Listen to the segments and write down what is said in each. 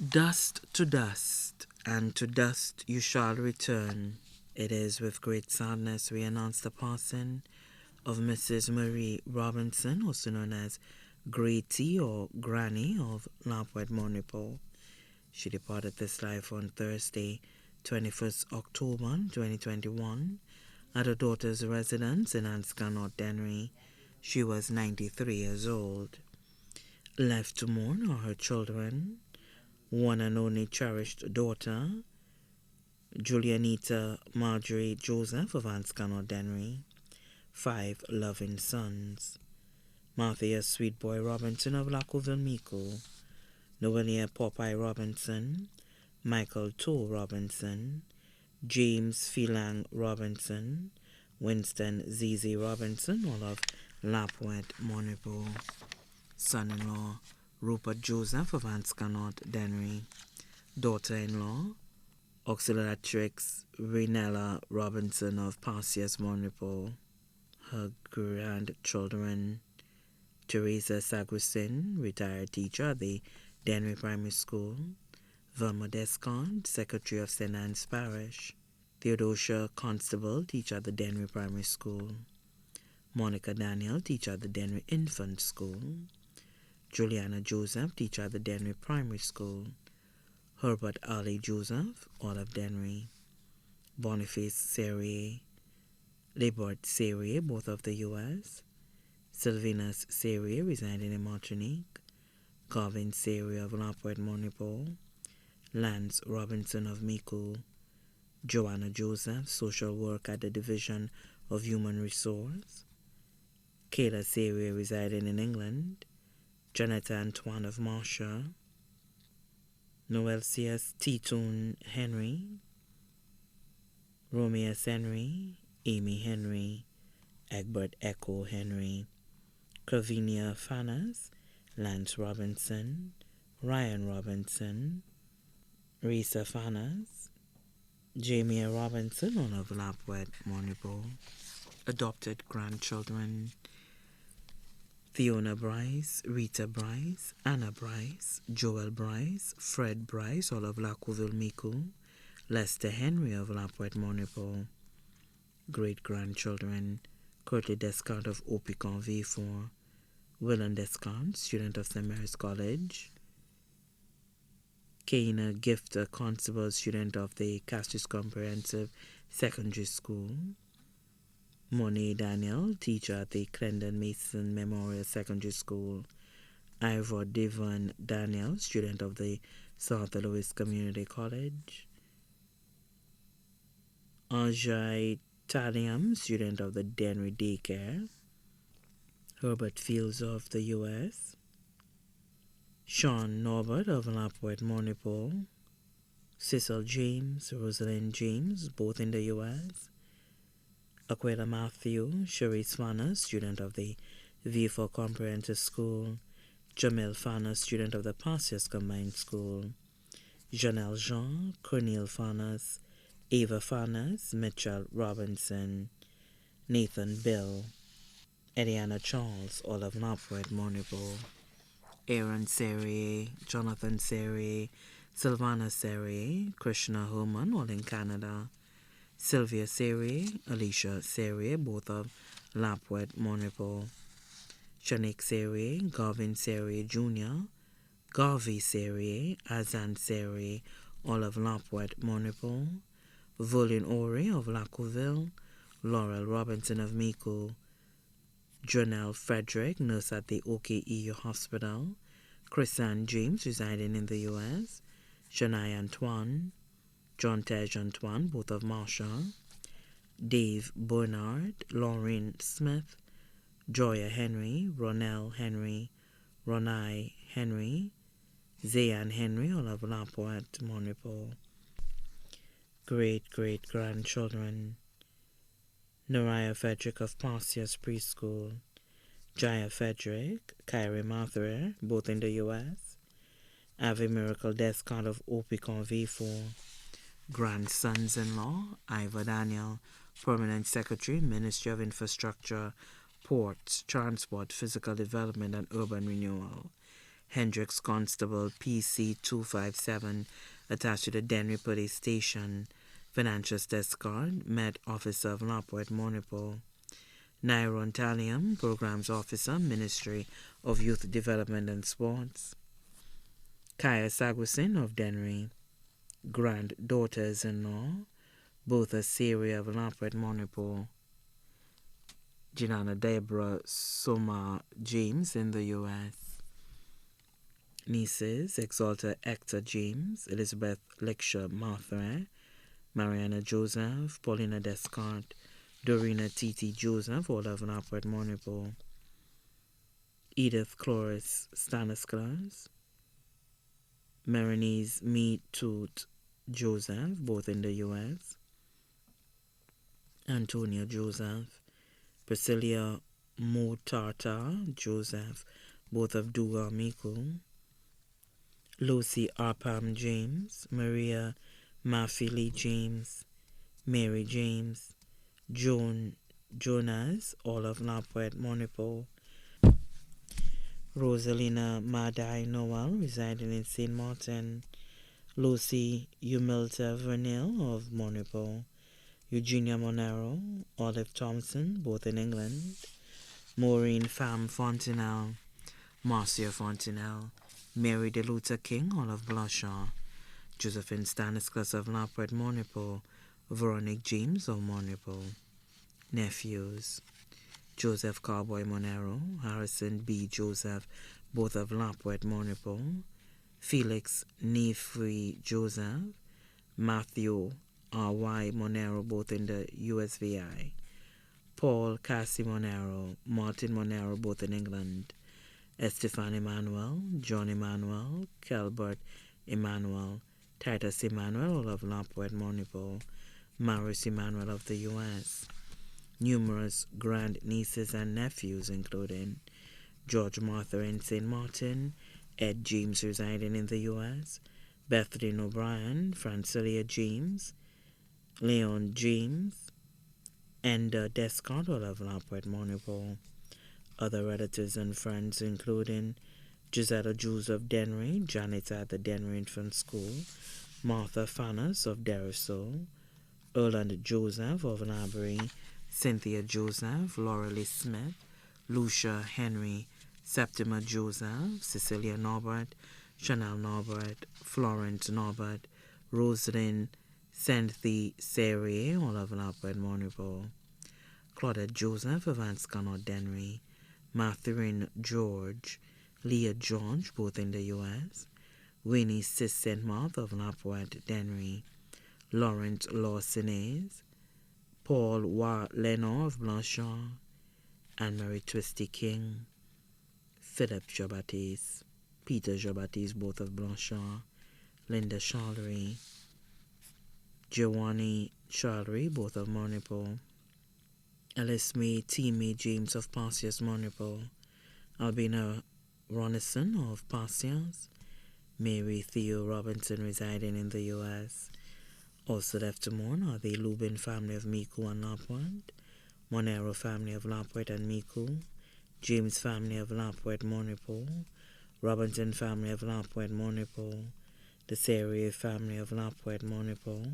Dust to dust, and to dust you shall return. It is with great sadness we announce the passing of Mrs. Marie Robinson, also known as Grady or Granny of Lapwet Monipo. She departed this life on Thursday, 21st October 2021, at her daughter's residence in Anscannot, Dennery. She was 93 years old. Left to mourn are her children, one and only cherished daughter, Julianita Marjorie Joseph of Anscannot, Dennery, 5 loving sons, Marthea Sweetboy Robinson of Lacoville Mico, Noelia Popeye Robinson, Michael Toe Robinson, James Phelang Robinson, Winston ZZ Robinson, all of Lapwet Monipo, son-in-law Rupert Joseph of Anscannot, Dennery, daughter-in-law Auxiliatrix Renella Robinson of Parsias Monipo, her grandchildren Teresa Sagristin, retired teacher at the Dennery Primary School, Velma Descant, secretary of St. Anne's Parish, Theodosia Constable, teacher at the Dennery Primary School, Monica Daniel, teacher at the Dennery Infant School, Juliana Joseph, teacher at the Dennery Primary School, Herbert Ali Joseph, all of Dennery, Boniface Serrier, Lebert Serrier, both of the U.S., Sylvanus Serrier, residing in Martinique, Garvin Serrier of Lapwet Monipo, Lance Robinson of Mico, Joanna Joseph, social work at the Division of Human Resource, Kayla Serrier, residing in England, Janetta Antoine of Marcia, Noel C.S. Titoon Henry, Romeus Henry, Amy Henry, Egbert Echo Henry, Cravinia Fanas, Lance Robinson, Ryan Robinson, Risa Fanas, Jamie Robinson, all of Lapwet Monipo, adopted grandchildren Fiona Bryce, Rita Bryce, Anna Bryce, Joel Bryce, Fred Bryce, all of Lacoville Mico, Lester Henry of Lapwet Monipo, great-grandchildren Curtis Descant of Opicon V4, Willan Descant, student of St. Mary's College, Kaina Gifter Constable, student of the Castries Comprehensive Secondary School, Monet Daniel, teacher at the Clendon Mason Memorial Secondary School, Ivor Devon Daniel, student of the South Louis Community College, Ajay Taliam, student of the Dennery Daycare, Herbert Fields of the U.S., Sean Norbert of Lapwet Monipo, Cecil James, Rosalind James, both in the U.S., Aquila Matthew, Cherise Fanner, student of the V4 Comprehensive School, Jamil Fanner, student of the Parsias Combined School, Janelle Jean, Cornel Fannas, Ava Fannas, Mitchell Robinson, Nathan Bill, Ediana Charles, all of Lapwet Monipo, Aaron Serrier, Jonathan Serrier, Sylvana Serrier, Krishna Herman, all in Canada, Sylvia Serrier, Alicia Serrier, both of Lapwet Monipo, Shanique Serrier, Garvin Serrier Jr., Garvey Serrier, Azan Serrier, all of Lapwet Monipo, Volin Ori of Lacoville, Laurel Robinson of Mico, Jonelle Frederick, nurse at the OKEU Hospital, Chrisanne James, residing in the U.S., Shania Antoine, John Tej Antoine, both of Marshall, Dave Bernard, Lauren Smith, Joya Henry, Ronell Henry, Ronai Henry, Zayan Henry, all of Lapwet Monipo, great-great-grandchildren, Nariah Frederick of Parsias Preschool, Jaya Frederick, Kyrie Matherer, both in the U.S., Ave Miracle Descant of Opicon V4, grandsons-in-law, Ivor Daniel, Permanent Secretary, Ministry of Infrastructure, Ports, Transport, Physical Development and Urban Renewal, Hendricks Constable PC 257 attached to the Dennery Police Station. Financial desk card, Met Officer of Laport Monipo. Nyron Talium, Programs Officer, Ministry of Youth Development and Sports. Kaya Sagusin of Dennery, granddaughters-in-law, both a Syria of Laport Monipo. Jinana Deborah Soma James in the U.S. Nieces, Exalta Hector James, Elizabeth Lecture Martha, Mariana Joseph, Paulina Descartes, Dorina Titi Joseph, all of Laport Monipo. Edith Cloris Stanislas, Marinese Me Toot Joseph, both in the U.S. Antonia Joseph, Priscilla Mutata Joseph, both of Duga Miku. Lucy Arpam James, Maria Mafili James, Mary James, Joan Jonas, all of Laport Monipo. Rosalina Madai Noel, residing in St. Martin. Lucy Humilta Vernil of Monipo. Eugenia Monero, Olive Thompson, both in England. Maureen Pham Fontenelle, Marcia Fontenelle. Mary de Luther King, all of Blanchard. Josephine Stanislas of Laport Monipo. Veronique James of Monipo. Nephews: Joseph Cowboy Monero, Harrison B. Joseph, both of Laport Monipo. Felix Nefri Joseph, Matthew R.Y. Monero, both in the USVI. Paul Cassie Monero, Martin Monero, both in England. Estefan Emmanuel, John Emmanuel, Kelbert Emmanuel, Titus Emmanuel, all of Laport Monipo. Maurice Emmanuel of the U.S. Numerous grandnieces and nephews, including George Martha in St. Martin, Ed James residing in the U.S., Bethany O'Brien, Francilia James, Leon James, and Descartes, all of Laport Monipo. Other relatives and friends, including Gisetta Jules of Dennery, Janet at the Dennery Infant School, Martha Fanas of Derisol, Erland Joseph of Labrie, Cynthia Joseph, Laura Lee Smith, Lucia Henry, Septima Joseph, Cecilia Norbert, Chanel Norbert, Florence Norbert, Rosalind Cynthia Serie, all of Laport Monipo. Claudette Joseph of Anscano Dennery, Mathurin George, Leah George, both in the U.S., Winnie Sis St. Martha of Laport Dennery, Lawrence Lawsonays, Paul Wa Lenor of Blanchard, Anne-Marie Twisty King, Philip Jobatis, Peter Jobatis, both of Blanchard, Linda Charlery, Giovanni Charlery, both of Monipo, Alice May T. May James of Passias Monipo, Albina Ronison of Passias, Mary Theo Robinson residing in the U.S. Also left to mourn are the Lubin family of Miku and Laport, Monero family of Laport and Miku, James family of Laport Monipo, Robinson family of Laport Monipo, the Serie family of Laport Monipo,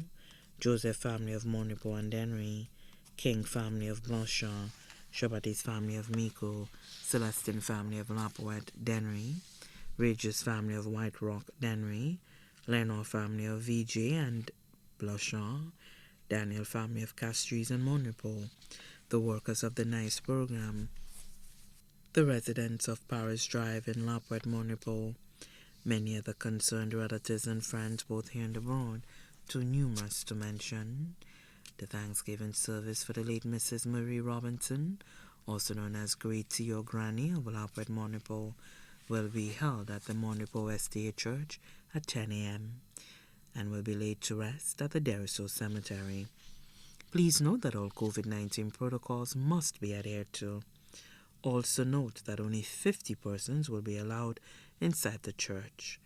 Joseph family of Monipo and Dennery, King family of Blanchard, Shabatis family of Miku, Celestine family of Laport Dennery, Regis family of White Rock Dennery, Lenore family of VJ and Blanchard, Daniel family of Castries and Monipo, the workers of the NICE program, the residents of Paris Drive in Laport Monipo, many other concerned relatives and friends both here and abroad, too numerous to mention. The Thanksgiving service for the late Mrs. Marie Robinson, also known as Great Tea or Granny of Laport Monipo, will be held at the Monipo SDA Church at 10 a.m. and will be laid to rest at the Derisol Cemetery. Please note that all COVID-19 protocols must be adhered to. Also note that only 50 persons will be allowed inside the church.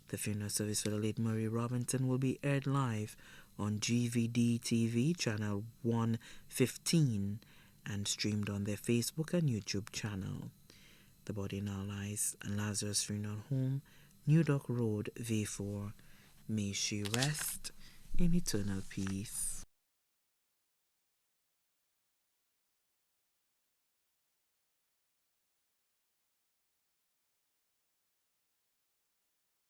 The funeral service for the late Marie Robinson will be aired live on GVD TV channel 115 and streamed on their Facebook and YouTube channel. The body now lies in Lazarus Funeral Home, New Dock Road, V4. May she rest in eternal peace.